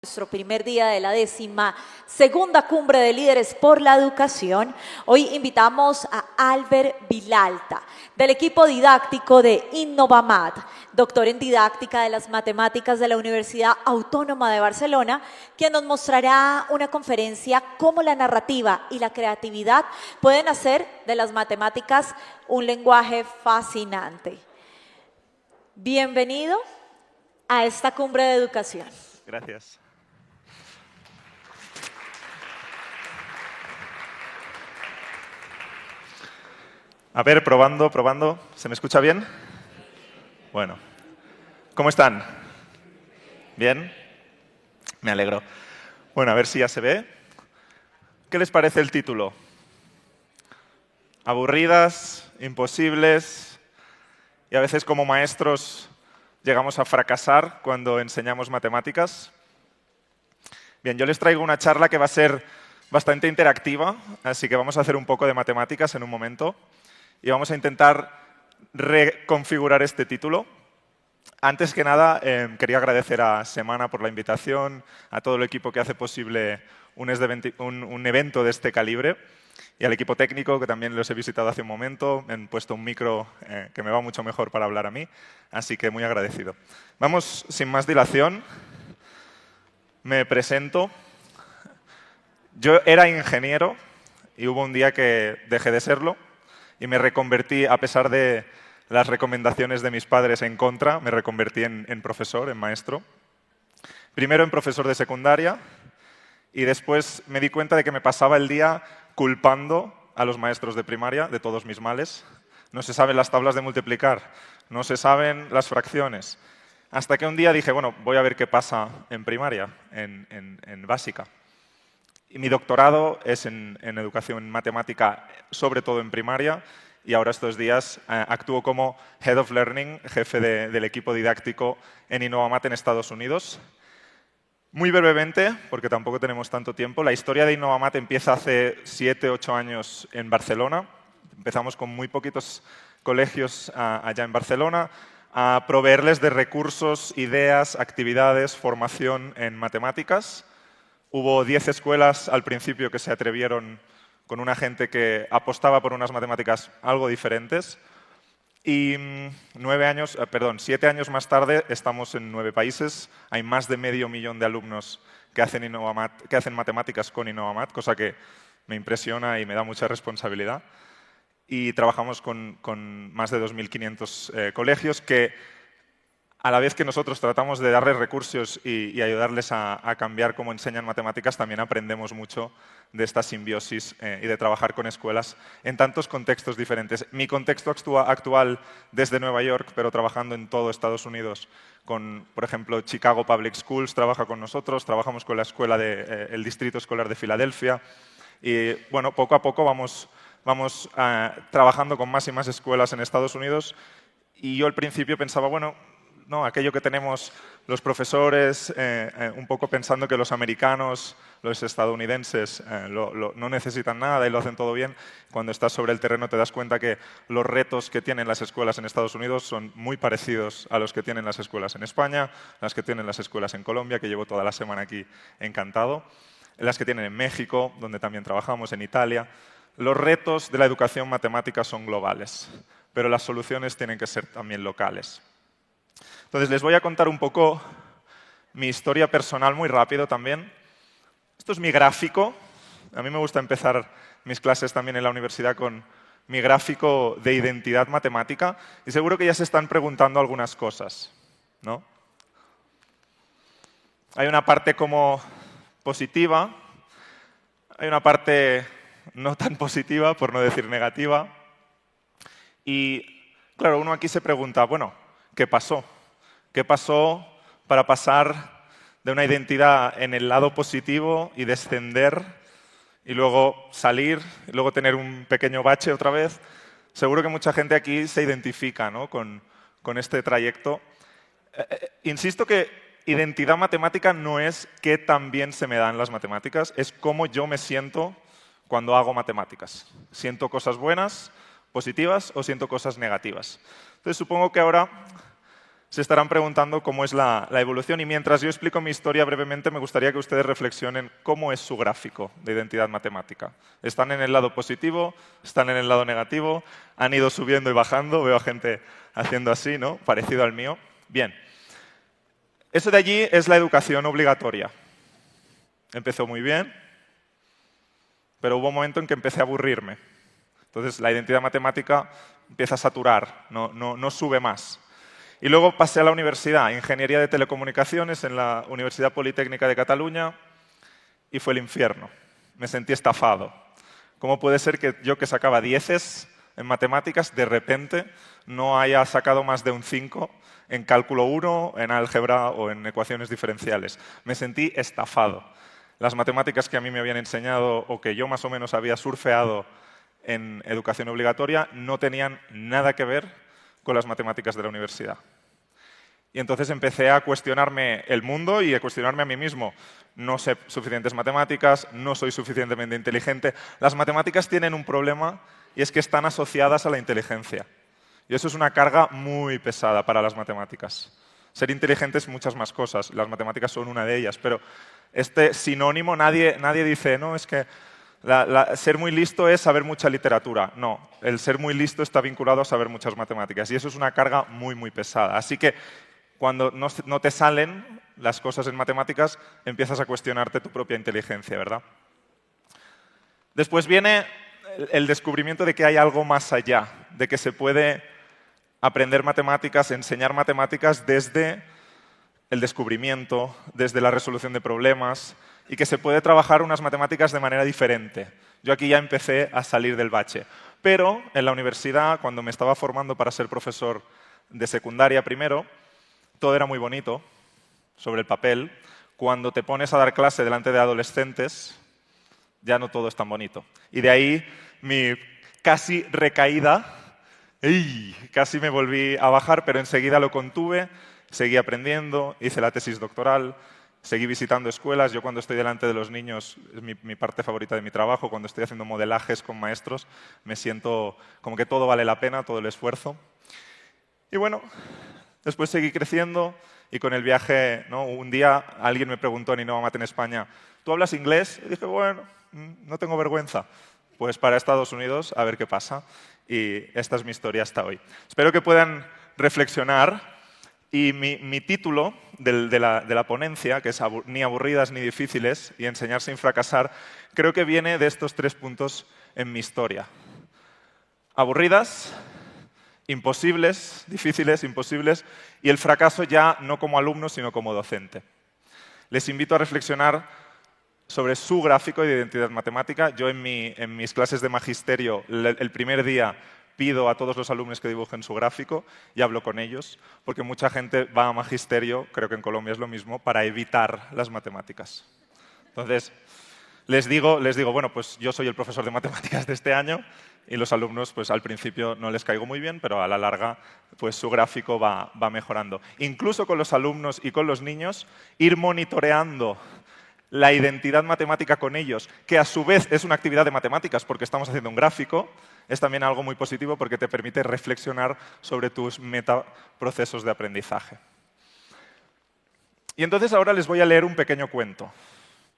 Nuestro primer día de la 12ª Cumbre de Líderes por la Educación. Hoy invitamos a Albert Vilalta, del equipo didáctico de Innovamat, doctor en didáctica de las matemáticas de la Universidad Autónoma de Barcelona, quien nos mostrará una conferencia cómo la narrativa y la creatividad pueden hacer de las matemáticas un lenguaje fascinante. Bienvenido a esta Cumbre de Educación. Gracias. A ver, probando. ¿Se me escucha bien? Bueno. ¿Cómo están? ¿Bien? Me alegro. Bueno, a ver si ya se ve. ¿Qué les parece el título? ¿Aburridas? ¿Imposibles? Y a veces como maestros llegamos a fracasar cuando enseñamos matemáticas. Bien, yo les traigo una charla que va a ser bastante interactiva, así que vamos a hacer un poco de matemáticas en un momento. Y vamos a intentar reconfigurar este título. Antes que nada, quería agradecer a Semana por la invitación, a todo el equipo que hace posible un evento de este calibre, y al equipo técnico, que también los he visitado hace un momento. Me han puesto un micro que me va mucho mejor para hablar a mí, así que muy agradecido. Vamos, sin más dilación. Me presento. Yo era ingeniero y hubo un día que dejé de serlo. Y me reconvertí, a pesar de las recomendaciones de mis padres en contra, me reconvertí en profesor, en maestro. Primero en profesor de secundaria y después me di cuenta de que me pasaba el día culpando a los maestros de primaria de todos mis males. No se saben las tablas de multiplicar, no se saben las fracciones. Hasta que un día dije, bueno, voy a ver qué pasa en primaria, en básica. Y mi doctorado es en educación matemática, sobre todo en primaria, y ahora estos días actúo como Head of Learning, jefe del equipo didáctico en Innovamat en Estados Unidos. Muy brevemente, porque tampoco tenemos tanto tiempo, la historia de Innovamat empieza hace 7, 8 años en Barcelona. Empezamos con muy poquitos colegios allá en Barcelona a proveerles de recursos, ideas, actividades, formación en matemáticas. Hubo 10 escuelas al principio que se atrevieron con una gente que apostaba por unas matemáticas algo diferentes. Y 7 años más tarde estamos en 9 países. Hay más de medio millón de alumnos que hacen matemáticas con Innovamat, cosa que me impresiona y me da mucha responsabilidad. Y trabajamos con más de 2.500 colegios que, a la vez que nosotros tratamos de darles recursos y ayudarles a cambiar cómo enseñan matemáticas, también aprendemos mucho de esta simbiosis y de trabajar con escuelas en tantos contextos diferentes. Mi contexto actual desde Nueva York, pero trabajando en todo Estados Unidos, con, por ejemplo, Chicago Public Schools trabaja con nosotros, trabajamos con la escuela del Distrito Escolar de Filadelfia y, bueno, poco a poco vamos trabajando con más y más escuelas en Estados Unidos. Y yo al principio pensaba, bueno, no, aquello que tenemos los profesores, un poco pensando que los americanos, los estadounidenses, no necesitan nada y lo hacen todo bien. Cuando estás sobre el terreno te das cuenta que los retos que tienen las escuelas en Estados Unidos son muy parecidos a los que tienen las escuelas en España, las que tienen las escuelas en Colombia, que llevo toda la semana aquí encantado, las que tienen en México, donde también trabajamos, en Italia. Los retos de la educación matemática son globales, pero las soluciones tienen que ser también locales. Entonces, les voy a contar un poco mi historia personal muy rápido también. Esto es mi gráfico. A mí me gusta empezar mis clases también en la universidad con mi gráfico de identidad matemática. Y seguro que ya se están preguntando algunas cosas, ¿no? Hay una parte como positiva, hay una parte no tan positiva, por no decir negativa. Y, claro, uno aquí se pregunta, bueno, ¿qué pasó? ¿Qué pasó para pasar de una identidad en el lado positivo y descender y luego salir y luego tener un pequeño bache otra vez? Seguro que mucha gente aquí se identifica, ¿no?, con este trayecto. Insisto que identidad matemática no es qué tan bien se me dan las matemáticas, es cómo yo me siento cuando hago matemáticas. ¿Siento cosas buenas, positivas, o siento cosas negativas? Entonces, supongo que ahora se estarán preguntando cómo es la evolución y mientras yo explico mi historia brevemente me gustaría que ustedes reflexionen cómo es su gráfico de identidad matemática. ¿Están en el lado positivo? ¿Están en el lado negativo? ¿Han ido subiendo y bajando? Veo a gente haciendo así, ¿no? Parecido al mío. Bien. Eso de allí es la educación obligatoria. Empezó muy bien, pero hubo un momento en que empecé a aburrirme. Entonces la identidad matemática empieza a saturar, no sube más. Y luego pasé a la universidad, Ingeniería de Telecomunicaciones en la Universidad Politécnica de Cataluña y fue el infierno. Me sentí estafado. ¿Cómo puede ser que yo que sacaba 10 en matemáticas, de repente no haya sacado más de un 5 en cálculo 1, en álgebra o en ecuaciones diferenciales? Me sentí estafado. Las matemáticas que a mí me habían enseñado o que yo más o menos había surfeado en educación obligatoria no tenían nada que ver con las matemáticas de la universidad. Y entonces empecé a cuestionarme el mundo y a cuestionarme a mí mismo. No sé suficientes matemáticas, no soy suficientemente inteligente. Las matemáticas tienen un problema y es que están asociadas a la inteligencia. Y eso es una carga muy pesada para las matemáticas. Ser inteligente es muchas más cosas, las matemáticas son una de ellas, pero este sinónimo nadie dice, no, es que ser muy listo es saber mucha literatura. No, el ser muy listo está vinculado a saber muchas matemáticas y eso es una carga muy, muy pesada. Así que cuando no te salen las cosas en matemáticas, empiezas a cuestionarte tu propia inteligencia, ¿verdad? Después viene el descubrimiento de que hay algo más allá, de que se puede aprender matemáticas, enseñar matemáticas desde el descubrimiento, desde la resolución de problemas y que se puede trabajar unas matemáticas de manera diferente. Yo aquí ya empecé a salir del bache. Pero en la universidad, cuando me estaba formando para ser profesor de secundaria primero, todo era muy bonito, sobre el papel. Cuando te pones a dar clase delante de adolescentes, ya no todo es tan bonito. Y de ahí mi casi recaída, casi me volví a bajar, pero enseguida lo contuve, seguí aprendiendo, hice la tesis doctoral, seguí visitando escuelas. Yo cuando estoy delante de los niños, es mi parte favorita de mi trabajo, cuando estoy haciendo modelajes con maestros, me siento como que todo vale la pena, todo el esfuerzo. Y bueno, después seguí creciendo y con el viaje, ¿no? Un día alguien me preguntó en InnovaMat en España, ¿tú hablas inglés? Y dije, bueno, no tengo vergüenza. Pues para Estados Unidos, a ver qué pasa. Y esta es mi historia hasta hoy. Espero que puedan reflexionar. Y mi título de la ponencia, que es Ni aburridas ni difíciles y enseñar sin fracasar, creo que viene de estos 3 puntos en mi historia. Aburridas, imposibles, difíciles, imposibles, y el fracaso ya no como alumno, sino como docente. Les invito a reflexionar sobre su gráfico de identidad matemática. Yo en mis clases de magisterio, el primer día, pido a todos los alumnos que dibujen su gráfico y hablo con ellos, porque mucha gente va a magisterio, creo que en Colombia es lo mismo, para evitar las matemáticas. Entonces, les digo, bueno, pues yo soy el profesor de matemáticas de este año y los alumnos, pues al principio no les caigo muy bien, pero a la larga, pues su gráfico va mejorando. Incluso con los alumnos y con los niños, ir monitoreando la identidad matemática con ellos, que a su vez es una actividad de matemáticas porque estamos haciendo un gráfico, es también algo muy positivo porque te permite reflexionar sobre tus metaprocesos de aprendizaje. Y entonces ahora les voy a leer un pequeño cuento.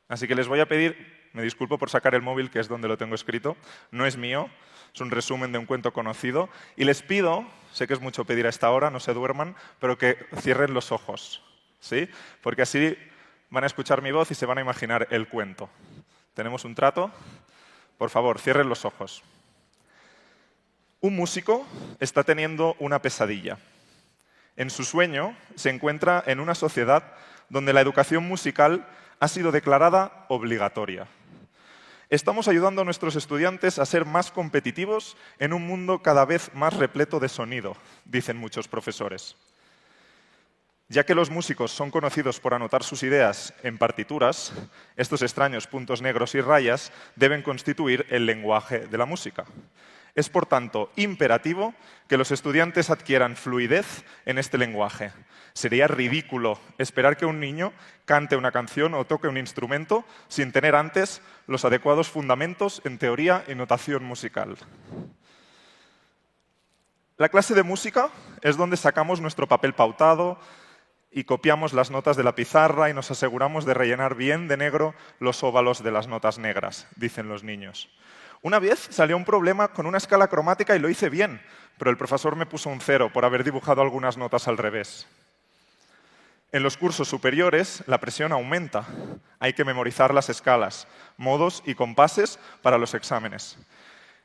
Así que les voy a pedir, me disculpo por sacar el móvil, que es donde lo tengo escrito, no es mío, es un resumen de un cuento conocido, y les pido, sé que es mucho pedir a esta hora, no se duerman, pero que cierren los ojos, ¿sí? Porque así van a escuchar mi voz y se van a imaginar el cuento. ¿Tenemos un trato? Por favor, cierren los ojos. Un músico está teniendo una pesadilla. En su sueño se encuentra en una sociedad donde la educación musical ha sido declarada obligatoria. Estamos ayudando a nuestros estudiantes a ser más competitivos en un mundo cada vez más repleto de sonido, dicen muchos profesores. Ya que los músicos son conocidos por anotar sus ideas en partituras, estos extraños puntos negros y rayas deben constituir el lenguaje de la música. Es, por tanto, imperativo que los estudiantes adquieran fluidez en este lenguaje. Sería ridículo esperar que un niño cante una canción o toque un instrumento sin tener antes los adecuados fundamentos en teoría y notación musical. La clase de música es donde sacamos nuestro papel pautado y copiamos las notas de la pizarra y nos aseguramos de rellenar bien de negro los óvalos de las notas negras, dicen los niños. Una vez salió un problema con una escala cromática y lo hice bien, pero el profesor me puso un 0 por haber dibujado algunas notas al revés. En los cursos superiores, la presión aumenta. Hay que memorizar las escalas, modos y compases para los exámenes.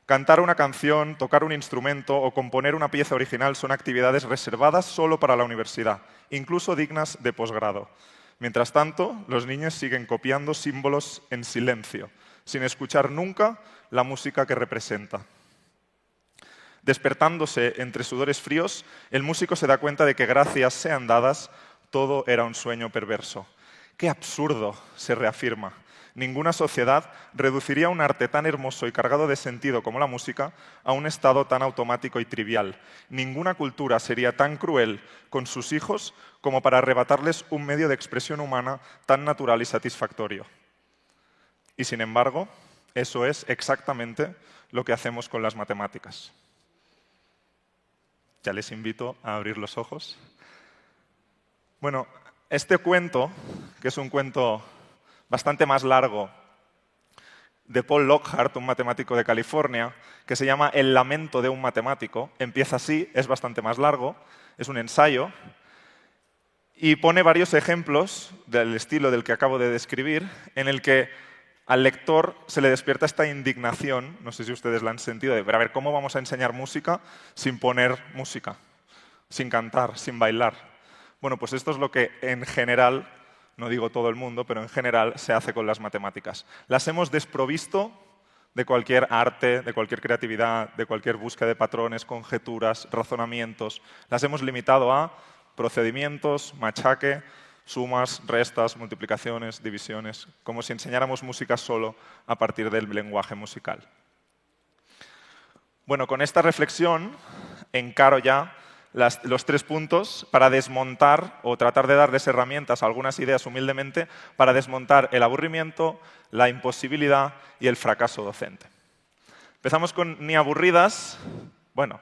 Cantar una canción, tocar un instrumento o componer una pieza original son actividades reservadas solo para la universidad, incluso dignas de posgrado. Mientras tanto, los niños siguen copiando símbolos en silencio, sin escuchar nunca la música que representa. Despertándose entre sudores fríos, el músico se da cuenta de que, gracias sean dadas, todo era un sueño perverso. ¡Qué absurdo!, se reafirma. Ninguna sociedad reduciría un arte tan hermoso y cargado de sentido como la música a un estado tan automático y trivial. Ninguna cultura sería tan cruel con sus hijos como para arrebatarles un medio de expresión humana tan natural y satisfactorio. Y sin embargo, eso es exactamente lo que hacemos con las matemáticas. Ya les invito a abrir los ojos. Bueno, este cuento, que es un cuento bastante más largo, de Paul Lockhart, un matemático de California, que se llama El lamento de un matemático. Empieza así, es bastante más largo, es un ensayo, y pone varios ejemplos del estilo del que acabo de describir, en el que al lector se le despierta esta indignación, no sé si ustedes la han sentido, de a ver, ¿cómo vamos a enseñar música sin poner música, sin cantar, sin bailar? Bueno, pues esto es lo que en general, no digo todo el mundo, pero en general se hace con las matemáticas. Las hemos desprovisto de cualquier arte, de cualquier creatividad, de cualquier búsqueda de patrones, conjeturas, razonamientos. Las hemos limitado a procedimientos, machaque, sumas, restas, multiplicaciones, divisiones, como si enseñáramos música solo a partir del lenguaje musical. Bueno, con esta reflexión encaro ya los 3 puntos para desmontar o tratar de darles herramientas a algunas ideas humildemente para desmontar el aburrimiento, la imposibilidad y el fracaso docente. Empezamos con ni aburridas. Bueno,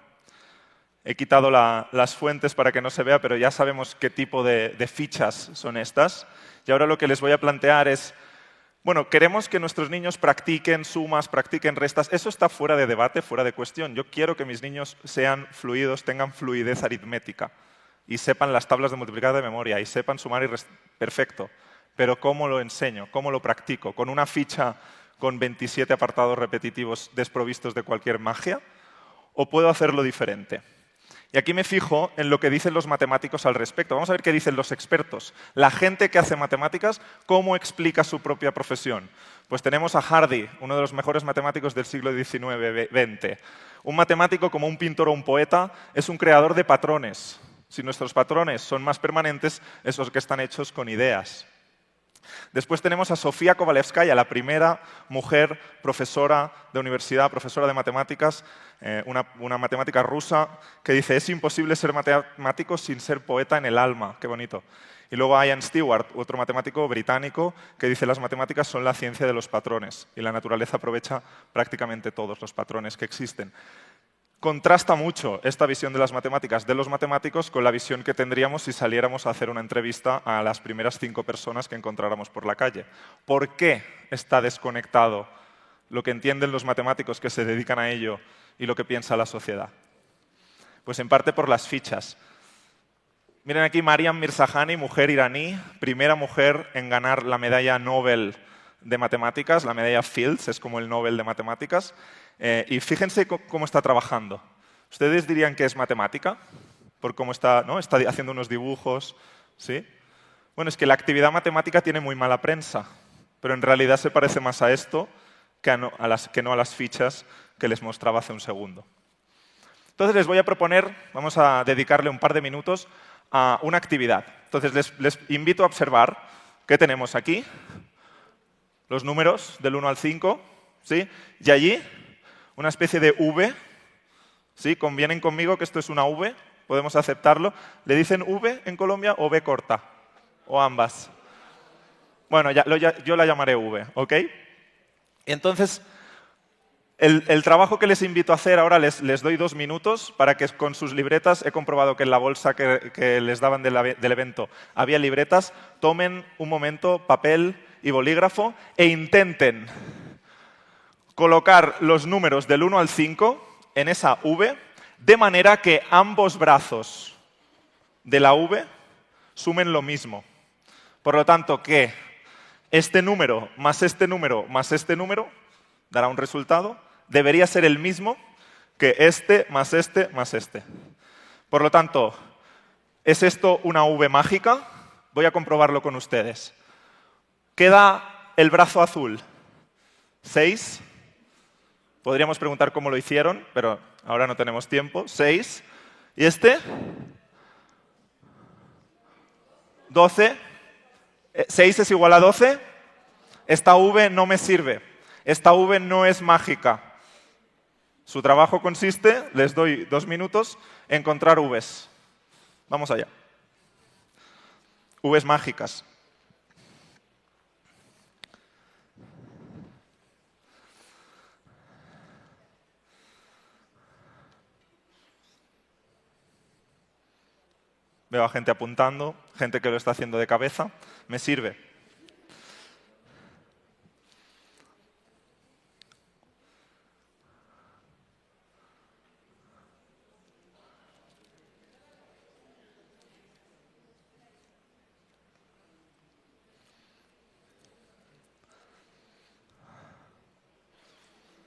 he quitado las fuentes para que no se vea, pero ya sabemos qué tipo de fichas son estas. Y ahora lo que les voy a plantear es, bueno, queremos que nuestros niños practiquen sumas, practiquen restas. Eso está fuera de debate, fuera de cuestión. Yo quiero que mis niños sean fluidos, tengan fluidez aritmética y sepan las tablas de multiplicar de memoria y sepan sumar y restar. Perfecto. Pero ¿cómo lo enseño? ¿Cómo lo practico? ¿Con una ficha con 27 apartados repetitivos desprovistos de cualquier magia? ¿O puedo hacerlo diferente? Y aquí me fijo en lo que dicen los matemáticos al respecto. Vamos a ver qué dicen los expertos. La gente que hace matemáticas, ¿cómo explica su propia profesión? Pues tenemos a Hardy, uno de los mejores matemáticos del siglo XIX-XX. Un matemático, como un pintor o un poeta, es un creador de patrones. Si nuestros patrones son más permanentes, esos que están hechos con ideas. Después tenemos a Sofía Kovalevskaya, la primera mujer profesora de universidad, profesora de matemáticas, una matemática rusa, que dice, es imposible ser matemático sin ser poeta en el alma. Qué bonito. Y luego Ian Stewart, otro matemático británico, que dice, las matemáticas son la ciencia de los patrones y la naturaleza aprovecha prácticamente todos los patrones que existen. Contrasta mucho esta visión de las matemáticas de los matemáticos con la visión que tendríamos si saliéramos a hacer una entrevista a las primeras 5 personas que encontráramos por la calle. ¿Por qué está desconectado lo que entienden los matemáticos que se dedican a ello y lo que piensa la sociedad? Pues en parte por las fichas. Miren aquí Mariam Mirzakhani, mujer iraní, primera mujer en ganar la medalla Nobel de matemáticas, la medalla Fields, es como el Nobel de matemáticas. Y fíjense cómo está trabajando. ¿Ustedes dirían que es matemática? Por cómo está, ¿no? Está haciendo unos dibujos, ¿sí? Bueno, es que la actividad matemática tiene muy mala prensa, pero en realidad se parece más a esto que no a las fichas que les mostraba hace un segundo. Entonces les voy a proponer, vamos a dedicarle un par de minutos a una actividad. Entonces les invito a observar qué tenemos aquí, los números del 1 al 5, ¿sí? Y allí una especie de V, ¿sí? ¿Convienen conmigo que esto es una V? ¿Podemos aceptarlo? ¿Le dicen V en Colombia o V corta? ¿O ambas? Bueno, yo la llamaré V, ¿ok? Entonces, El trabajo que les invito a hacer ahora, les doy 2 minutos para que con sus libretas, he comprobado que en la bolsa que les daban del evento había libretas, tomen un momento papel y bolígrafo e intenten colocar los números del 1 al 5 en esa V de manera que ambos brazos de la V sumen lo mismo. Por lo tanto, que este número más este número más este número dará un resultado, debería ser el mismo que este más este más este. Por lo tanto, ¿es esto una V mágica? Voy a comprobarlo con ustedes. Queda el brazo azul, 6. Podríamos preguntar cómo lo hicieron, pero ahora no tenemos tiempo. 6. ¿Y este? 12. 6 es igual a 12. Esta V no me sirve. Esta V no es mágica. Su trabajo consiste, les doy 2 minutos, en encontrar Vs. Vamos allá. Vs mágicas. Veo a gente apuntando, gente que lo está haciendo de cabeza. Me sirve.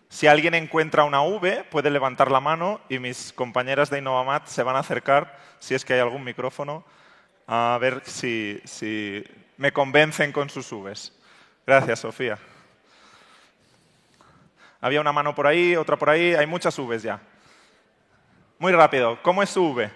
Si alguien encuentra una V, puede levantar la mano y mis compañeras de Innovamat se van a acercar, si es que hay algún micrófono, a ver si me convencen con sus Vs. Gracias, Sofía. Había una mano por ahí, otra por ahí, hay muchas Vs ya. Muy rápido, ¿cómo es su V?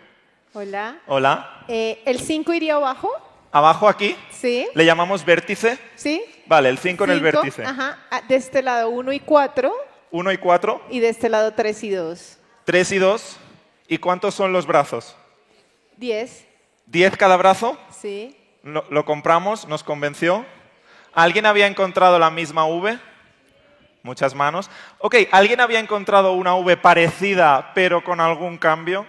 Hola. Hola. ¿El 5 iría abajo? Abajo aquí, Sí. le llamamos vértice. ¿Sí? Vale, el 5 en el 5, vértice. Ajá. De este lado 1 y 4 1 y 4, y de este lado 3 y 2. 3 y 2. ¿Y cuántos son los brazos? 10. 10 cada brazo. Sí. Lo compramos, nos convenció. ¿Alguien había encontrado la misma V? Muchas manos. Ok, ¿alguien había encontrado una V parecida pero con algún cambio?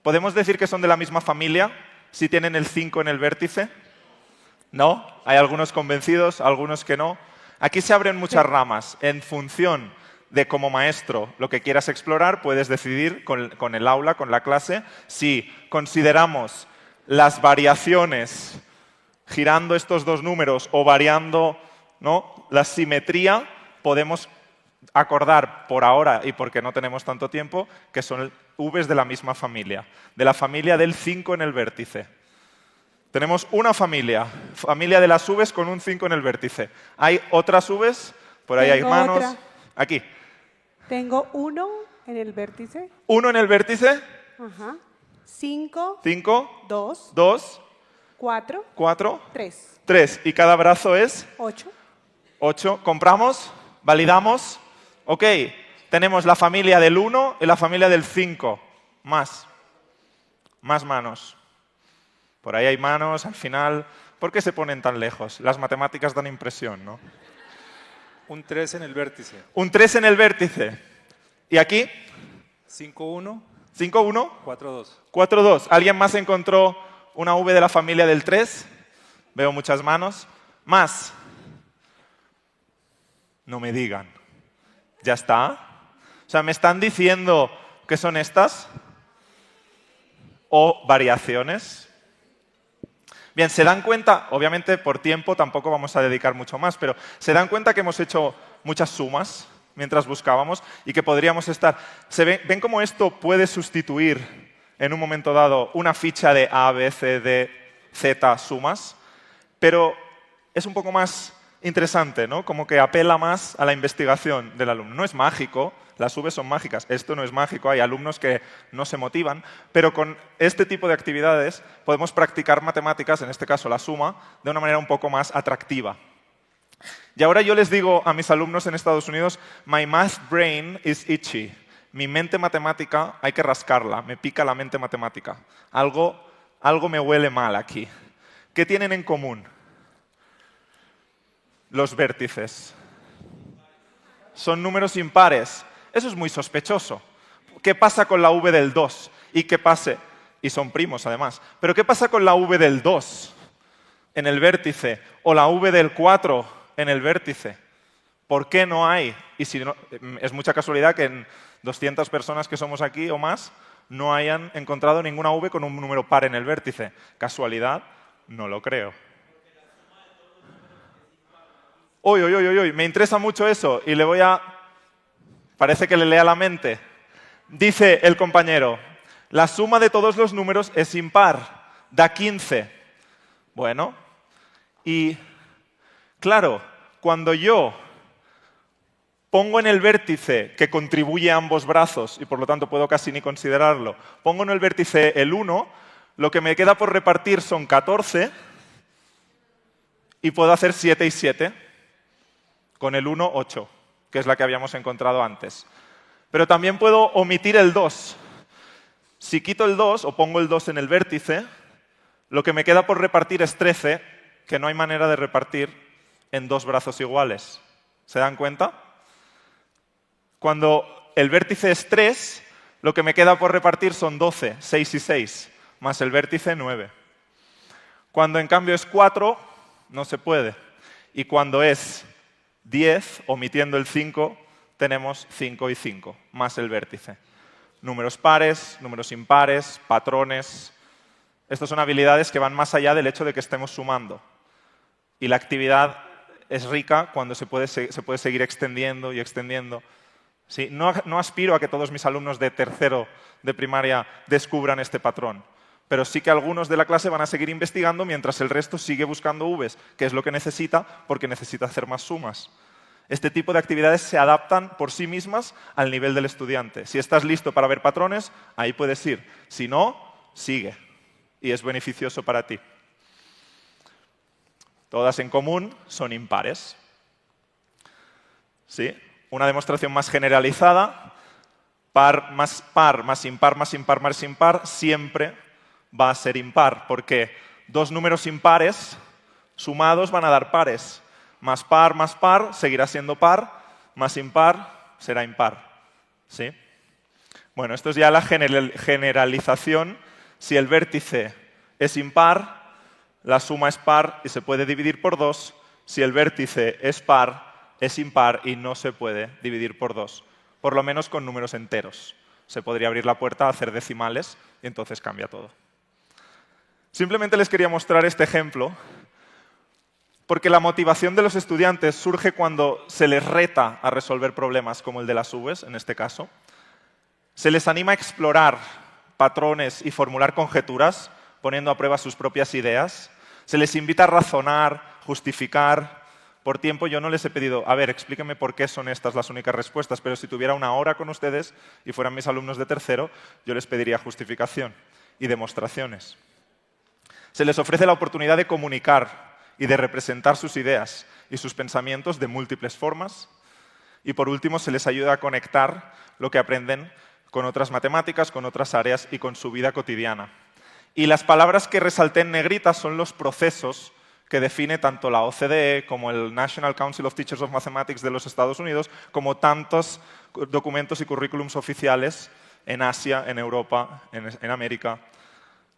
¿Podemos decir que son de la misma familia si tienen el 5 en el vértice? ¿No? Hay algunos convencidos, algunos que no. Aquí se abren muchas ramas. En función de, como maestro, lo que quieras explorar, puedes decidir con el aula, con la clase, si consideramos las variaciones girando estos dos números o variando, ¿no?, la simetría, podemos acordar por ahora, y porque no tenemos tanto tiempo, que son Vs de la misma familia, de la familia del 5 en el vértice. Tenemos una familia de las Vs con un 5 en el vértice. ¿Hay otras Vs? Por ahí hay manos. Otra. Aquí. Tengo 1 en el vértice. 1 en el vértice. Ajá. 5, 5, 2, 2, 4, 4, 3, 3. Y cada brazo es 8. 8. ¿Compramos? ¿Validamos? Ok. Tenemos la familia del 1 y la familia del 5. Más manos. Por ahí hay manos, al final. ¿Por qué se ponen tan lejos? Las matemáticas dan impresión, ¿no? Un 3 en el vértice. Un 3 en el vértice. ¿Y aquí? 5-1, 5-1, 4-2. 4-2. ¿Alguien más encontró una V de la familia del 3? Veo muchas manos. Más. No me digan. ¿Ya está? O sea, ¿me están diciendo que son estas? ¿O variaciones? Bien, se dan cuenta, obviamente por tiempo tampoco vamos a dedicar mucho más, pero se dan cuenta que hemos hecho muchas sumas mientras buscábamos y que podríamos estar... ¿Ven cómo esto puede sustituir en un momento dado una ficha de A, B, C, D, Z sumas? Pero es un poco más interesante, ¿no? Como que apela más a la investigación del alumno. No es mágico, las Vs son mágicas, esto no es mágico, hay alumnos que no se motivan, pero con este tipo de actividades podemos practicar matemáticas, en este caso la suma, de una manera un poco más atractiva. Y ahora yo les digo a mis alumnos en Estados Unidos, my math brain is itchy. Mi mente matemática hay que rascarla, me pica la mente matemática. Algo me huele mal aquí. ¿Qué tienen en común? Los vértices. son números impares. Eso es muy sospechoso. ¿Qué pasa con la v del 2? Y son primos además. Pero ¿qué pasa con la v del 2 en el vértice o la v del 4 en el vértice? ¿Por qué no hay? Y si no, es mucha casualidad que en 200 personas que somos aquí o más no hayan encontrado ninguna v con un número par en el vértice. ¿Casualidad? No lo creo. Uy, me interesa mucho eso y le voy a... Parece que le lea la mente. Dice el compañero, la suma de todos los números es impar, da 15. Bueno, y claro, cuando yo pongo en el vértice que contribuye a ambos brazos, y por lo tanto puedo casi ni considerarlo, pongo en el vértice el 1, lo que me queda por repartir son 14, y puedo hacer 7 y 7, con el 1, 8, que es la que habíamos encontrado antes. Pero también puedo omitir el 2. Si quito el 2, o pongo el 2 en el vértice, lo que me queda por repartir es 13, que no hay manera de repartir en dos brazos iguales. ¿Se dan cuenta? Cuando el vértice es 3, lo que me queda por repartir son 12, 6 y 6, más el vértice 9. Cuando en cambio es 4, no se puede. Y cuando es 10, omitiendo el 5, tenemos 5 y 5, más el vértice. Números pares, números impares, patrones. Estas son habilidades que van más allá del hecho de que estemos sumando. Y la actividad es rica cuando se puede seguir extendiendo y extendiendo. ¿Sí? No aspiro a que todos mis alumnos de tercero de primaria descubran este patrón, pero sí que algunos de la clase van a seguir investigando mientras el resto sigue buscando Vs, que es lo que necesita porque necesita hacer más sumas. Este tipo de actividades se adaptan por sí mismas al nivel del estudiante. Si estás listo para ver patrones, ahí puedes ir. Si no, sigue. Y es beneficioso para ti. Todas en común son impares. ¿Sí? Una demostración más generalizada, par más impar más impar más impar, siempre va a ser impar, porque dos números impares sumados van a dar pares. Más par seguirá siendo par, más impar será impar. ¿Sí? Bueno, esto es ya la generalización. Si el vértice es impar, la suma es par y se puede dividir por 2. Si el vértice es par, es impar y no se puede dividir por 2. Por lo menos con números enteros. Se podría abrir la puerta a hacer decimales y entonces cambia todo. Simplemente les quería mostrar este ejemplo porque la motivación de los estudiantes surge cuando se les reta a resolver problemas como el de las Vs, en este caso. Se les anima a explorar patrones y formular conjeturas, poniendo a prueba sus propias ideas. Se les invita a razonar, justificar. Por tiempo yo no les he pedido, a ver, explíquenme por qué son estas las únicas respuestas, pero si tuviera una hora con ustedes y fueran mis alumnos de tercero, yo les pediría justificación y demostraciones. Se les ofrece la oportunidad de comunicar y de representar sus ideas y sus pensamientos de múltiples formas. Y por último, se les ayuda a conectar lo que aprenden con otras matemáticas, con otras áreas y con su vida cotidiana. Y las palabras que resalté en negrita son los procesos que define tanto la OCDE como el National Council of Teachers of Mathematics de los Estados Unidos, como tantos documentos y currículums oficiales en Asia, en Europa, en América.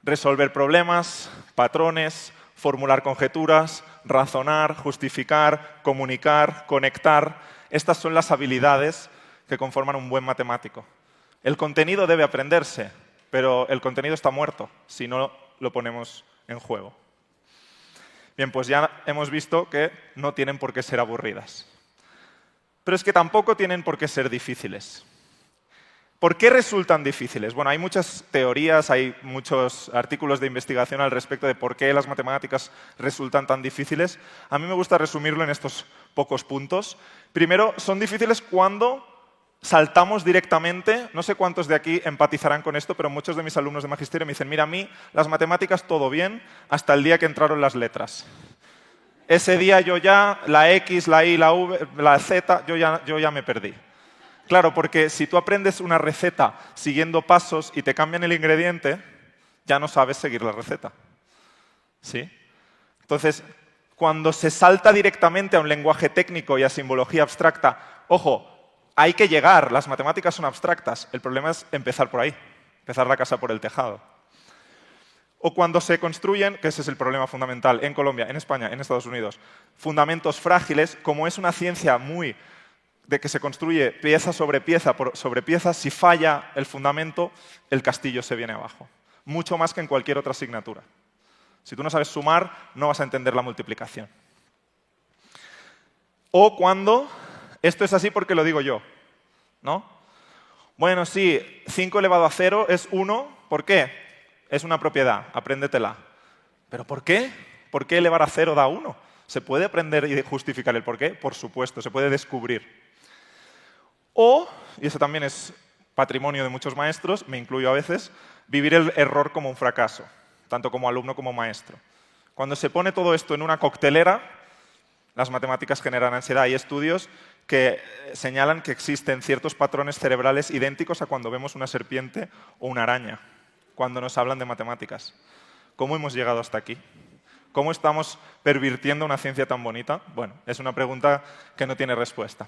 Resolver problemas, patrones, formular conjeturas, razonar, justificar, comunicar, conectar. Estas son las habilidades que conforman un buen matemático. El contenido debe aprenderse, pero el contenido está muerto si no lo ponemos en juego. Bien, pues ya hemos visto que no tienen por qué ser aburridas. Pero es que tampoco tienen por qué ser difíciles. ¿Por qué resultan difíciles? Bueno, hay muchas teorías, hay muchos artículos de investigación al respecto de por qué las matemáticas resultan tan difíciles. A mí me gusta resumirlo en estos pocos puntos. Primero, son difíciles cuando saltamos directamente. No sé cuántos de aquí empatizarán con esto, pero muchos de mis alumnos de magisterio me dicen, mira, a mí las matemáticas todo bien hasta el día que entraron las letras. Ese día yo ya, la X, la Y, la V, la Z, yo ya me perdí. Claro, porque si tú aprendes una receta siguiendo pasos y te cambian el ingrediente, ya no sabes seguir la receta. ¿Sí? Entonces, cuando se salta directamente a un lenguaje técnico y a simbología abstracta, ojo, hay que llegar. Las matemáticas son abstractas. El problema es empezar por ahí, empezar la casa por el tejado. O cuando se construyen, que ese es el problema fundamental en Colombia, en España, en Estados Unidos, fundamentos frágiles, como es una ciencia muy de que se construye pieza sobre pieza sobre pieza, si falla el fundamento, el castillo se viene abajo. Mucho más que en cualquier otra asignatura. Si tú no sabes sumar, no vas a entender la multiplicación. O cuando, esto es así porque lo digo yo, ¿no? Bueno, sí, 5 elevado a 0 es 1, ¿por qué? Es una propiedad, apréndetela. ¿Pero por qué? ¿Por qué elevar a 0 da 1? ¿Se puede aprender y justificar el por qué? Por supuesto, se puede descubrir. O, y eso también es patrimonio de muchos maestros, me incluyo a veces, vivir el error como un fracaso, tanto como alumno como maestro. Cuando se pone todo esto en una coctelera, las matemáticas generan ansiedad. Hay estudios que señalan que existen ciertos patrones cerebrales idénticos a cuando vemos una serpiente o una araña, cuando nos hablan de matemáticas. ¿Cómo hemos llegado hasta aquí? ¿Cómo estamos pervirtiendo una ciencia tan bonita? Bueno, es una pregunta que no tiene respuesta.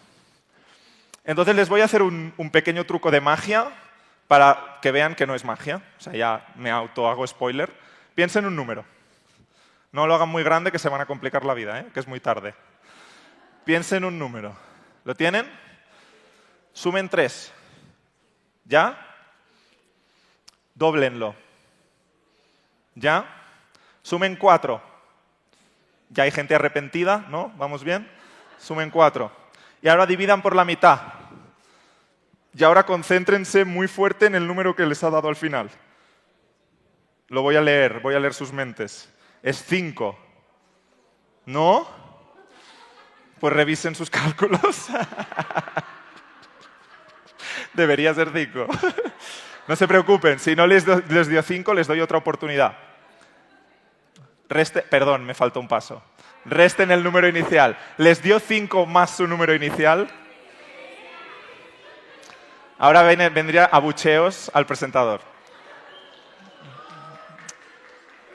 Entonces les voy a hacer un pequeño truco de magia para que vean que no es magia. O sea, ya me hago spoiler. Piensen en un número. No lo hagan muy grande que se van a complicar la vida, que es muy tarde. Piensen en un número. ¿Lo tienen? Sumen 3. ¿Ya? Dóblenlo. ¿Ya? Sumen 4. Ya hay gente arrepentida, ¿no? ¿Vamos bien? Sumen 4. Y ahora dividan por la mitad. Y ahora concéntrense muy fuerte en el número que les ha dado al final. Lo voy a leer sus mentes. Es 5. ¿No? Pues revisen sus cálculos. Debería ser 5. No se preocupen, si no les dio 5, les doy otra oportunidad. Perdón, me faltó un paso. Resten el número inicial. ¿Les dio 5 más su número inicial? Ahora vendría abucheos al presentador.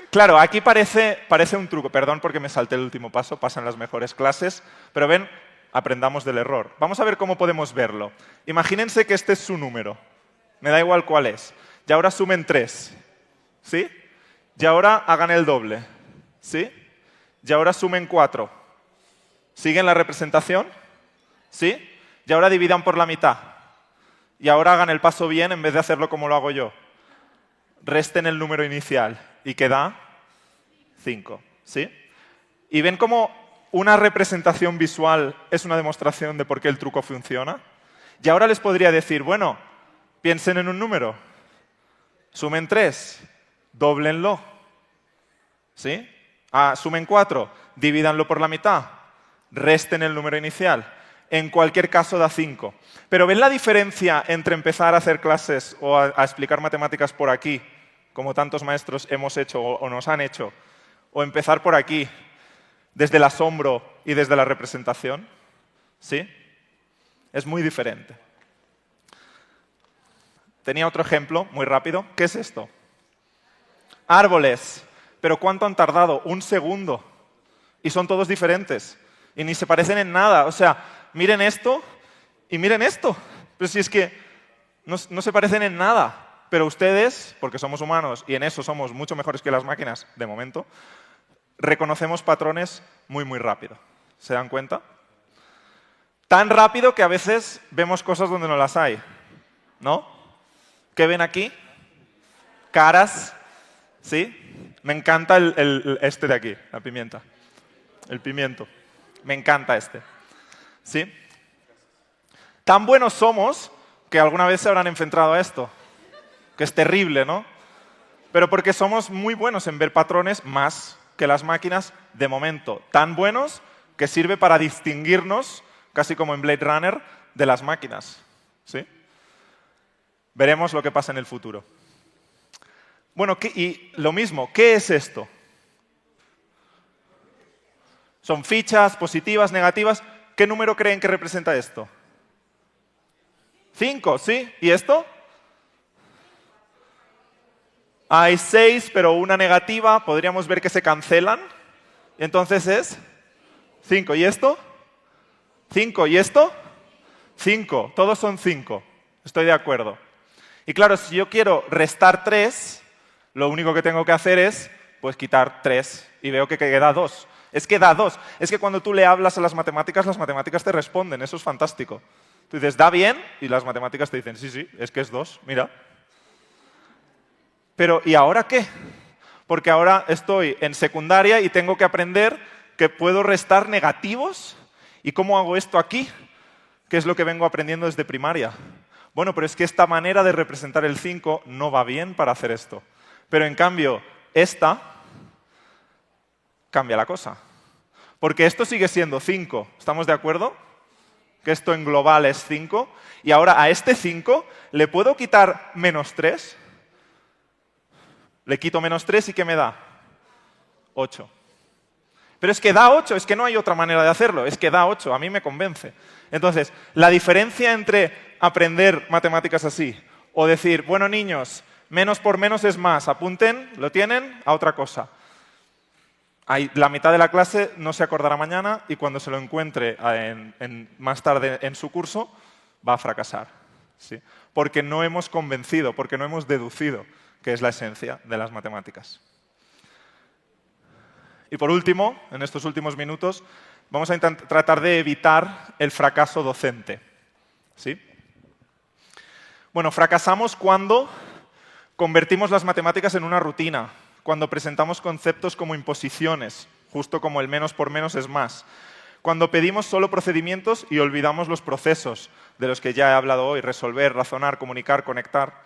Claro, aquí parece un truco. Perdón porque me salté el último paso, pasan las mejores clases. Pero ven, aprendamos del error. Vamos a ver cómo podemos verlo. Imagínense que este es su número. Me da igual cuál es. Y ahora sumen 3. ¿Sí? Y ahora hagan el doble. ¿Sí? Y ahora sumen 4. ¿Siguen la representación? ¿Sí? Y ahora dividan por la mitad. Y ahora hagan el paso bien en vez de hacerlo como lo hago yo. Resten el número inicial y queda 5. ¿Sí? ¿Y ven cómo una representación visual es una demostración de por qué el truco funciona? Y ahora les podría decir, bueno, piensen en un número. Sumen 3. Dóblenlo. ¿Sí? Sumen 4, divídanlo por la mitad, resten el número inicial. En cualquier caso da 5. Pero ¿ven la diferencia entre empezar a hacer clases o a explicar matemáticas por aquí, como tantos maestros hemos hecho o nos han hecho, o empezar por aquí, desde el asombro y desde la representación? ¿Sí? Es muy diferente. Tenía otro ejemplo, muy rápido. ¿Qué es esto? Árboles. ¿Pero cuánto han tardado? 1 segundo. Y son todos diferentes. Y ni se parecen en nada. O sea, miren esto y miren esto. Pero si es que no se parecen en nada. Pero ustedes, porque somos humanos y en eso somos mucho mejores que las máquinas, de momento, reconocemos patrones muy, muy rápido. ¿Se dan cuenta? Tan rápido que a veces vemos cosas donde no las hay. ¿No? ¿Qué ven aquí? Caras. ¿Sí? Me encanta este de aquí, la pimienta. El pimiento. Me encanta este. ¿Sí? Tan buenos somos que alguna vez se habrán enfrentado a esto. Que es terrible, ¿no? Pero porque somos muy buenos en ver patrones más que las máquinas de momento. Tan buenos que sirve para distinguirnos, casi como en Blade Runner, de las máquinas. ¿Sí? Veremos lo que pasa en el futuro. Bueno, y lo mismo, ¿qué es esto? ¿Son fichas positivas, negativas? ¿Qué número creen que representa esto? 5, ¿sí? ¿Y esto? Hay 6, pero una negativa. Podríamos ver que se cancelan. Entonces es 5. ¿Y esto? 5. ¿Y esto? 5, todos son 5. Estoy de acuerdo. Y claro, si yo quiero restar 3, lo único que tengo que hacer es pues quitar 3 y veo que da 2. Es que da 2. Es que cuando tú le hablas a las matemáticas te responden. Eso es fantástico. Tú dices, ¿da bien? Y las matemáticas te dicen, sí, sí, es que es 2, mira. Pero, ¿y ahora qué? Porque ahora estoy en secundaria y tengo que aprender que puedo restar negativos. ¿Y cómo hago esto aquí? ¿Qué es lo que vengo aprendiendo desde primaria? Bueno, pero es que esta manera de representar el 5 no va bien para hacer esto. Pero en cambio, esta cambia la cosa. Porque esto sigue siendo 5. ¿Estamos de acuerdo? Que esto en global es 5. Y ahora a este 5 le puedo quitar menos 3. Le quito menos 3 y ¿qué me da? 8. Pero es que da 8, es que no hay otra manera de hacerlo. Es que da 8, a mí me convence. Entonces, la diferencia entre aprender matemáticas así o decir, bueno, niños, menos por menos es más, apunten, lo tienen, a otra cosa. La mitad de la clase no se acordará mañana y cuando se lo encuentre más tarde en su curso va a fracasar. ¿Sí? Porque no hemos convencido, porque no hemos deducido, que es la esencia de las matemáticas. Y por último, en estos últimos minutos, vamos a tratar de evitar el fracaso docente. ¿Sí? Bueno, fracasamos cuando convertimos las matemáticas en una rutina, cuando presentamos conceptos como imposiciones, justo como el menos por menos es más, cuando pedimos solo procedimientos y olvidamos los procesos de los que ya he hablado hoy, resolver, razonar, comunicar, conectar,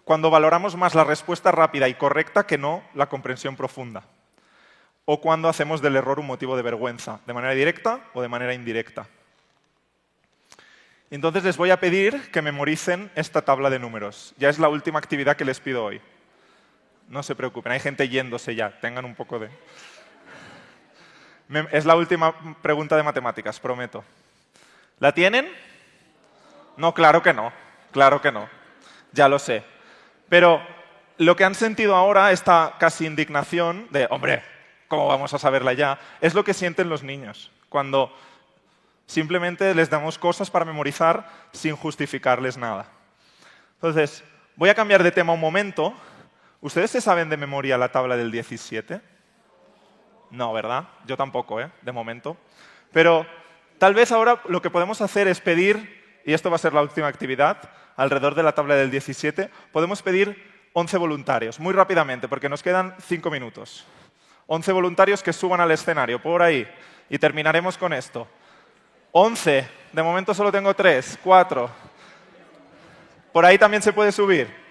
cuando valoramos más la respuesta rápida y correcta que no la comprensión profunda, o cuando hacemos del error un motivo de vergüenza, de manera directa o de manera indirecta. Entonces les voy a pedir que memoricen esta tabla de números. Ya es la última actividad que les pido hoy. No se preocupen, hay gente yéndose ya, tengan un poco de... Es la última pregunta de matemáticas, prometo. ¿La tienen? No, claro que no, claro que no. Ya lo sé. Pero lo que han sentido ahora, esta casi indignación de, hombre, ¿cómo vamos a saberla ya? Es lo que sienten los niños cuando simplemente les damos cosas para memorizar sin justificarles nada. Entonces, voy a cambiar de tema un momento. ¿Ustedes se saben de memoria la tabla del 17? No, ¿verdad? Yo tampoco, de momento. Pero tal vez ahora lo que podemos hacer es pedir, y esto va a ser la última actividad, alrededor de la tabla del 17, podemos pedir 11 voluntarios, muy rápidamente, porque nos quedan 5 minutos. 11 voluntarios que suban al escenario, por ahí, y terminaremos con esto. 11, de momento solo tengo 3, 4. Por ahí también se puede subir.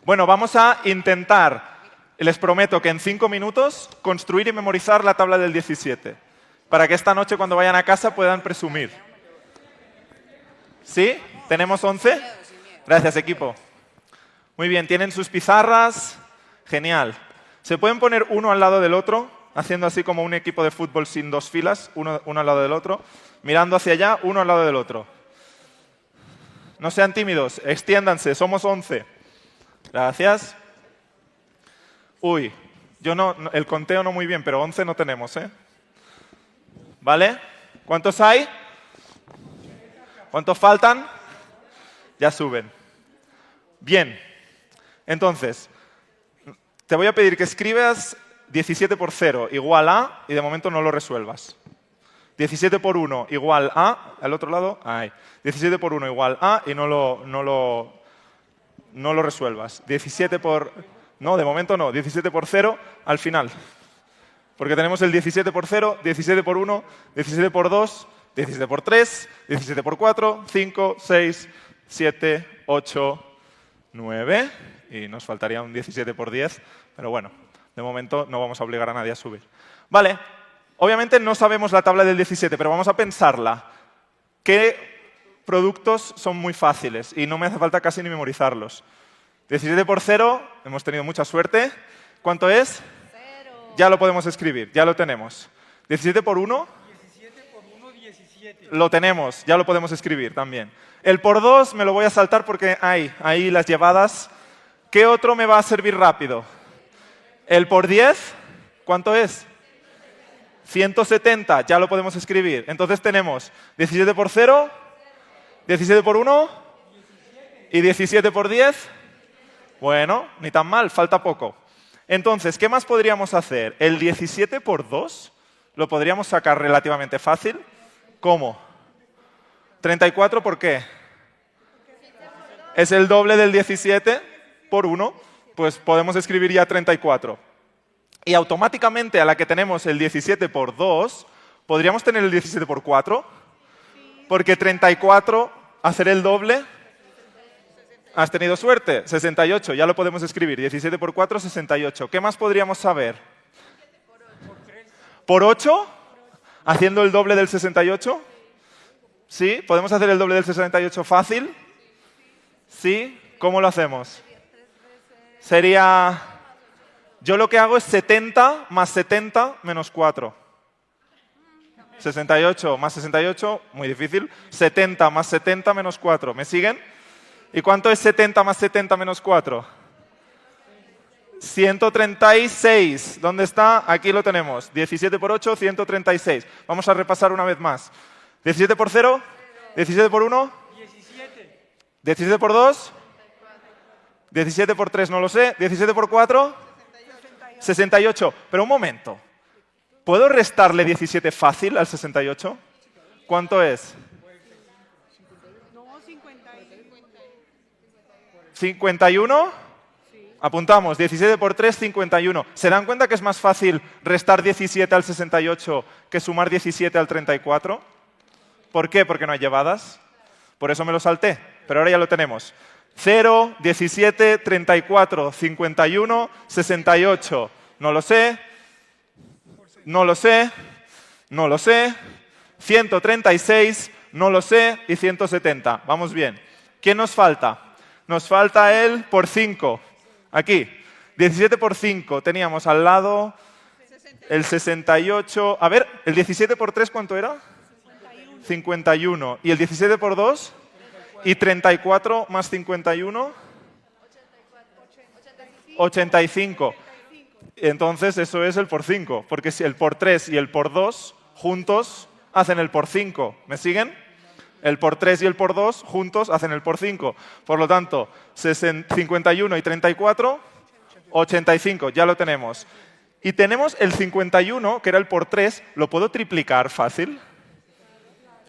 Bueno, vamos a intentar, les prometo que en 5 minutos, construir y memorizar la tabla del 17, para que esta noche cuando vayan a casa puedan presumir. ¿Sí? ¿Tenemos 11? Gracias, equipo. Muy bien, ¿tienen sus pizarras? Genial. ¿Se pueden poner uno al lado del otro, haciendo así como un equipo de fútbol sin dos filas, uno al lado del otro, mirando hacia allá, uno al lado del otro? No sean tímidos, extiéndanse, somos 11. Gracias. Uy, el conteo no muy bien, pero 11 no tenemos, ¿eh? ¿Vale? ¿Cuántos hay? ¿Cuántos faltan? Ya suben. Bien. Entonces, te voy a pedir que escribas 17 por 0 igual a, y de momento no lo resuelvas. 17 por 1 igual a, al otro lado, ahí. 17 por 1 igual a, y no lo resuelvas. 17 por... No, de momento no. 17 por 0 al final. Porque tenemos el 17 por 0, 17 por 1, 17 por 2, 17 por 3, 17 por 4, 5, 6, 7, 8, 9. Y nos faltaría un 17 por 10. Pero bueno, de momento no vamos a obligar a nadie a subir. Vale. Obviamente no sabemos la tabla del 17, pero vamos a pensarla. ¿Qué productos son muy fáciles? Y no me hace falta casi ni memorizarlos. 17 por 0, hemos tenido mucha suerte. ¿Cuánto es? 0. Ya lo podemos escribir, ya lo tenemos. 17 por 1. 17 por 1, 17. Lo tenemos, ya lo podemos escribir también. El por 2 me lo voy a saltar porque hay ahí las llevadas. ¿Qué otro me va a servir rápido? El por 10, ¿cuánto es? 170, ya lo podemos escribir. Entonces tenemos 17 por 0, 17 por 1 y 17 por 10. Bueno, ni tan mal, falta poco. Entonces, ¿qué más podríamos hacer? El 17 por 2 lo podríamos sacar relativamente fácil. ¿Cómo? 34, ¿por qué? Es el doble del 17 por 1, pues podemos escribir ya 34. Y automáticamente a la que tenemos el 17 por 2, ¿podríamos tener el 17 por 4? Porque 34, hacer el doble, has tenido suerte, 68, ya lo podemos escribir. 17 por 4, 68. ¿Qué más podríamos saber? ¿Por 8? ¿Haciendo el doble del 68? ¿Sí? ¿Podemos hacer el doble del 68 fácil? ¿Sí? ¿Cómo lo hacemos? Sería... Yo lo que hago es 70 más 70 menos 4. 68 más 68, muy difícil. 70 más 70 menos 4. ¿Me siguen? ¿Y cuánto es 70 más 70 menos 4? 136. ¿Dónde está? Aquí lo tenemos. 17 por 8, 136. Vamos a repasar una vez más. 17 por 0, 17 por 1, 17 por 2, 17 por 3 no lo sé, 17 por 4, 68. Pero un momento. ¿Puedo restarle 17 fácil al 68? ¿Cuánto es? No, 51. Apuntamos. 17 por 3, 51. ¿Se dan cuenta que es más fácil restar 17 al 68 que sumar 17 al 34? ¿Por qué? Porque no hay llevadas. Por eso me lo salté. Pero ahora ya lo tenemos. 0, 17, 34, 51, 68. No lo sé. No lo sé. No lo sé. 136. No lo sé. Y 170. Vamos bien. ¿Quién nos falta? Nos falta el por 5. Aquí. 17 por 5. Teníamos al lado el 68. A ver, ¿el 17 por 3 cuánto era? 51. ¿Y el 17 por 2? ¿Y 34 más 51? 85. Entonces eso es el por 5, porque si el por 3 y el por 2 juntos hacen el por 5. ¿Me siguen? El por 3 y el por 2 juntos hacen el por 5. Por lo tanto, 51 y 34, 85. Ya lo tenemos. Y tenemos el 51, que era el por 3, lo puedo triplicar fácil.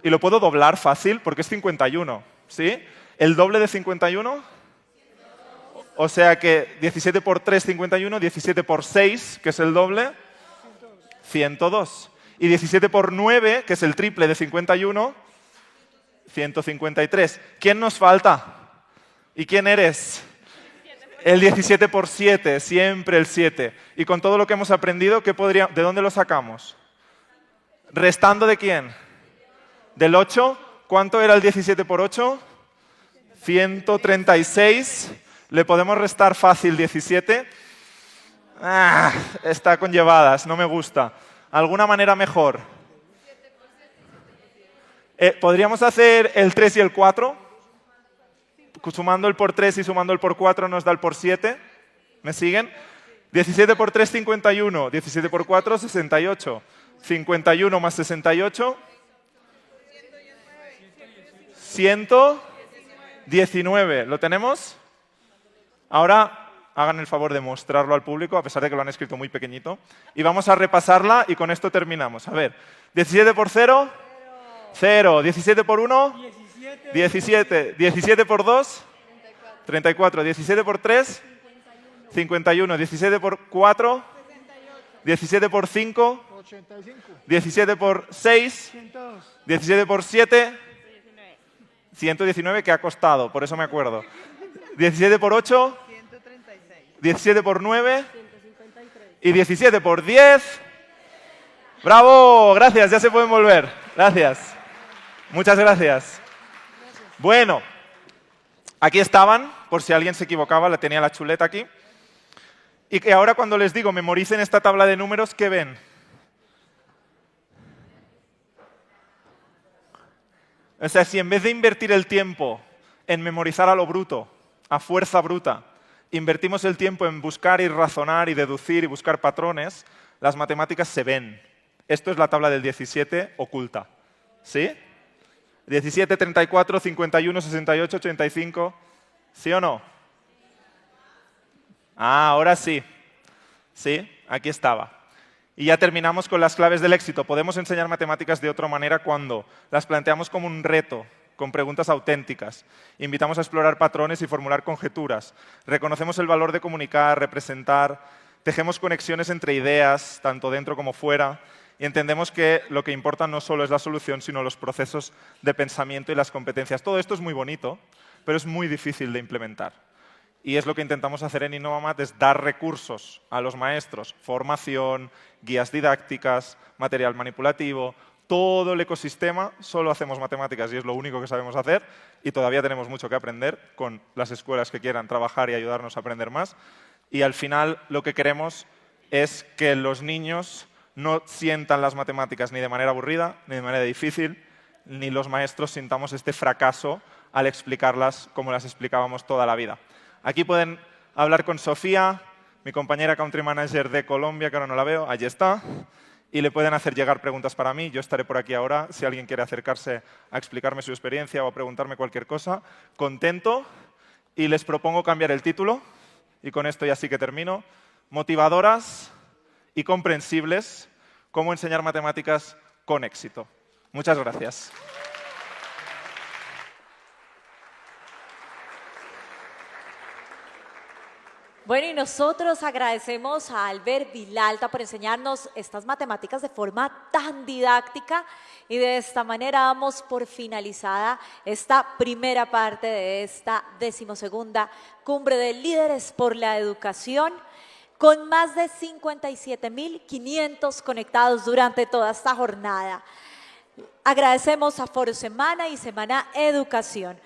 Y lo puedo doblar fácil, porque es 51. ¿Sí? ¿El doble de 51? O sea que 17 por 3, 51, 17 por 6, que es el doble, 102. Y 17 por 9, que es el triple de 51, 153. ¿Quién nos falta? ¿Y quién eres? El 17 por 7, siempre el 7. Y con todo lo que hemos aprendido, ¿de dónde lo sacamos? ¿Restando de quién? ¿Del 8? ¿Cuánto era el 17 por 8? 136. ¿Le podemos restar fácil 17? Está con llevadas, no me gusta. ¿Alguna manera mejor? ¿Podríamos hacer el 3 y el 4? Sumando el por 3 y sumando el por 4 nos da el por 7. ¿Me siguen? 17 por 3, 51. 17 por 4, 68. 51 más 68. 119. ¿Lo tenemos? Ahora hagan el favor de mostrarlo al público, a pesar de que lo han escrito muy pequeñito. Y vamos a repasarla y con esto terminamos. A ver, 17 por 0, 0. 17 por 1, 17. 17 por 2, 34. 17 por 3, 51. 17 por 4, 17 por 5, 17 por 6, 17 por 7, 119 que ha costado, por eso me acuerdo. 17 por 8, 17 por 9 y 17 por 10. ¡Bravo! Gracias, ya se pueden volver. Gracias. Muchas gracias. Bueno, aquí estaban, por si alguien se equivocaba, la tenía la chuleta aquí. Y que ahora cuando les digo memoricen esta tabla de números, ¿qué ven? O sea, si en vez de invertir el tiempo en memorizar a lo bruto, a fuerza bruta, invertimos el tiempo en buscar y razonar y deducir y buscar patrones, las matemáticas se ven. Esto es la tabla del 17 oculta. ¿Sí? 17, 34, 51, 68, 85. ¿Sí o no? Ah, ahora sí. Sí, aquí estaba. Y ya terminamos con las claves del éxito. Podemos enseñar matemáticas de otra manera cuando las planteamos como un reto, con preguntas auténticas. Invitamos a explorar patrones y formular conjeturas. Reconocemos el valor de comunicar, representar. Tejemos conexiones entre ideas, tanto dentro como fuera. Y entendemos que lo que importa no solo es la solución, sino los procesos de pensamiento y las competencias. Todo esto es muy bonito, pero es muy difícil de implementar. Y es lo que intentamos hacer en Innovamat, es dar recursos a los maestros, formación, guías didácticas, material manipulativo, todo el ecosistema. Solo hacemos matemáticas y es lo único que sabemos hacer y todavía tenemos mucho que aprender con las escuelas que quieran trabajar y ayudarnos a aprender más. Y al final lo que queremos es que los niños no sientan las matemáticas ni de manera aburrida, ni de manera difícil, ni los maestros sintamos este fracaso al explicarlas como las explicábamos toda la vida. Aquí pueden hablar con Sofía, mi compañera Country Manager de Colombia, que ahora no la veo, allí está, y le pueden hacer llegar preguntas para mí. Yo estaré por aquí ahora, si alguien quiere acercarse a explicarme su experiencia o a preguntarme cualquier cosa, contento, y les propongo cambiar el título, y con esto ya sí que termino, motivadoras y comprensibles, cómo enseñar matemáticas con éxito. Muchas gracias. Bueno, y nosotros agradecemos a Albert Vilalta por enseñarnos estas matemáticas de forma tan didáctica y de esta manera damos por finalizada esta primera parte de esta 12ª Cumbre de Líderes por la Educación con más de 57.500 conectados durante toda esta jornada. Agradecemos a Foro Semana y Semana Educación.